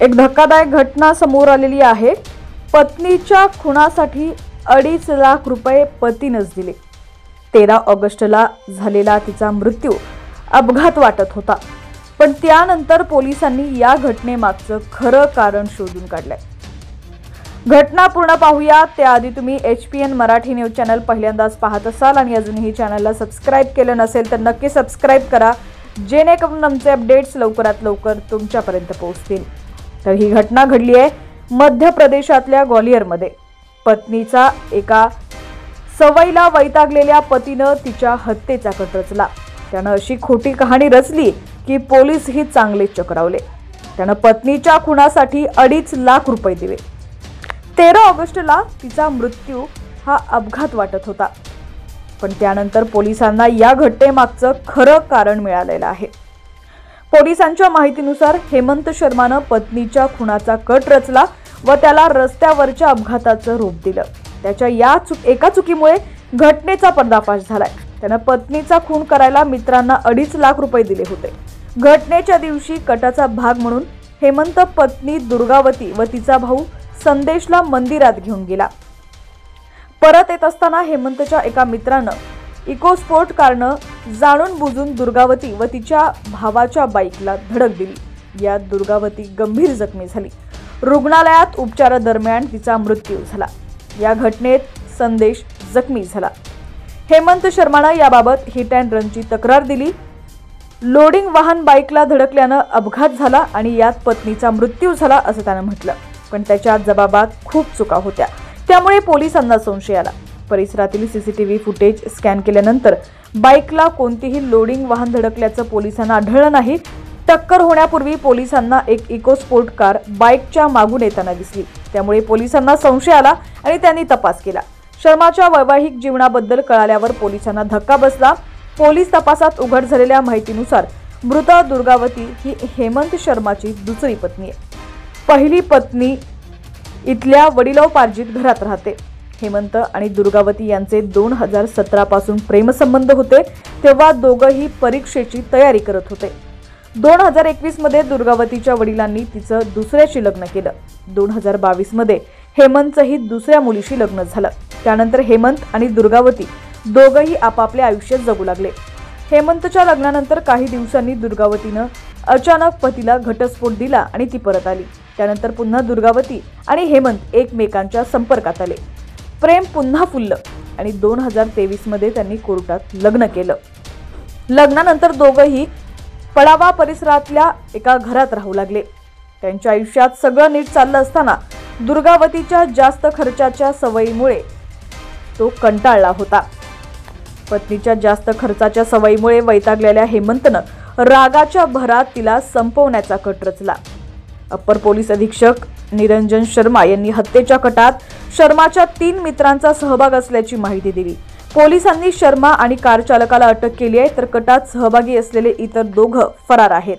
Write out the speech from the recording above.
एक धक्कादायक घटना समोर आलेली आहे। पत्नीच्या खुनासाठी 2.5 लाख रुपये पतीनेच दिले। 13 ऑगस्टला झालेला तिचा मृत्यू अपघात वाटत होता, पण त्यानंतर पोलिसांनी या घटनेमागचं खरं कारण शोधून काढलंय। घटना पूर्ण पाहूया त्याआधी तुम्ही HPN मराठी न्यूज चॅनल पहिल्यांदाच पाहत असाल आणि अजूनही चॅनलला सबस्क्राइब केलं नसेल तर नक्की सबस्क्राइब करा, जेणेकरून आमचे अपडेट्स लवकरात लवकर तुमच्यापर्यंत पोहोचतील। तर ही घटना घडली आहे मध्य प्रदेशातल्या ग्वालियरमध्ये। पत्नीचा एका सवयीला वैतागलेल्या पतीनं तिच्या हत्येचा कट रचला। त्यानं अशी खोटी कहाणी रचली की पोलीसही चांगले चक्रावले। त्यानं पत्नीच्या खुनासाठी 2.5 लाख रुपये दिले। 13 ऑगस्टला तिचा मृत्यू हा अपघात वाटत होता, पण त्यानंतर पोलिसांना या घटनेमागचं खरं कारण मिळालेलं आहे। पोलिसांच्या माहितीनुसार हेमंत शर्मानं पत्नीच्या खुनाचा कट रचला व त्याला रस्त्यावरच्या अपघाताचं रूप दिलं। त्याच्या या एका चुकीमुळे घटनेचा पर्दाफाश झालाय। त्यानं पत्नीचा खून करायला मित्रांना 2.5 लाख रुपये दिले होते। घटनेच्या दिवशी कटाचा भाग म्हणून हेमंत पत्नी दुर्गावती व तिचा भाऊ संदेशला मंदिरात घेऊन गेला। परत येत असताना हेमंतच्या एका मित्रानं इकोस्पोर्ट कारनं जाणून बुजून दुर्गावती व तिच्या भावाच्या बाईकला धडक दिली। यात दुर्गावती गंभीर जखमी झाली। रुग्णालयात उपचारादरम्यान तिचा मृत्यू झाला। या घटनेत संदेश जखमी झाला। हेमंत शर्मानं याबाबत हिट अँड रनची तक्रार दिली। लोडिंग वाहन बाईकला धडकल्यानं अपघात झाला आणि यात पत्नीचा मृत्यू झाला असं त्यानं म्हटलं, पण त्याच्या जबाबात खूप चुका होत्या, त्यामुळे पोलिसांना संशय आला। परिसरातील CCTV फुटेज स्कॅन केल्यानंतर बाईकला कोणतीही लोडिंग वाहन धडकल्याचं पोलिसांना आढळलं नाही। टक्कर होण्यापूर्वी पोलिसांना एक इकोस्पोर्ट कार बाईकच्या मागून येताना दिसली, त्यामुळे पोलिसांना संशय आला आणि त्यांनी तपास केला। शर्माच्या वैवाहिक जीवनाबद्दल कळाल्यावर पोलिसांना धक्का बसला। पोलीस तपासात उघड झालेल्या माहितीनुसार मृत दुर्गावती ही हेमंत शर्माची दुसरी पत्नी आहे। पहिली पत्नी इथल्या वडिलोपार्जित घरात राहते। हेमंत आणि दुर्गावती यांचे 2017 पासून प्रेमसंबंध होते, तेव्हा दोघंही परीक्षेची तयारी करत होते। 2021 मध्ये दुर्गावतीच्या वडिलांनी तिचं दुसऱ्याशी लग्न केलं। 2022 मध्ये हेमंतचंही दुसऱ्या मुलीशी लग्न झालं। त्यानंतर हेमंत आणि दुर्गावती दोघंही आपापल्या आयुष्यात जगू लागले। हेमंतच्या लग्नानंतर काही दिवसांनी दुर्गावतीनं अचानक पतीला घटस्फोट दिला आणि ती परत आली। त्यानंतर पुन्हा दुर्गावती आणि हेमंत एकमेकांच्या संपर्कात आले। प्रेम पुन्हा फुललं आणि 2023 मध्ये त्यांनी कोर्टात लग्न केलं। लग्नानंतर दोघंही पळावा परिसरातल्या एका घरात राहू लागले। त्यांच्या आयुष्यात सगळं नीट चाललं असताना दुर्गावतीच्या जास्त खर्चाच्या सवयीमुळे तो कंटाळला होता। पत्नीच्या जास्त खर्चाच्या सवयीमुळे वैतागलेल्या हेमंतनं रागाच्या भरात तिला संपवण्याचा कट रचला। अप्पर पोलीस अधीक्षक निरंजन शर्मा यांनी हत्येच्या कटात शर्माच्या 3 मित्रांचा सहभाग असल्याची माहिती दिली। पोलिसांनी शर्मा आणि कार चालकाला अटक केली आहे, तर कटात सहभागी असलेले इतर दोघं फरार आहेत।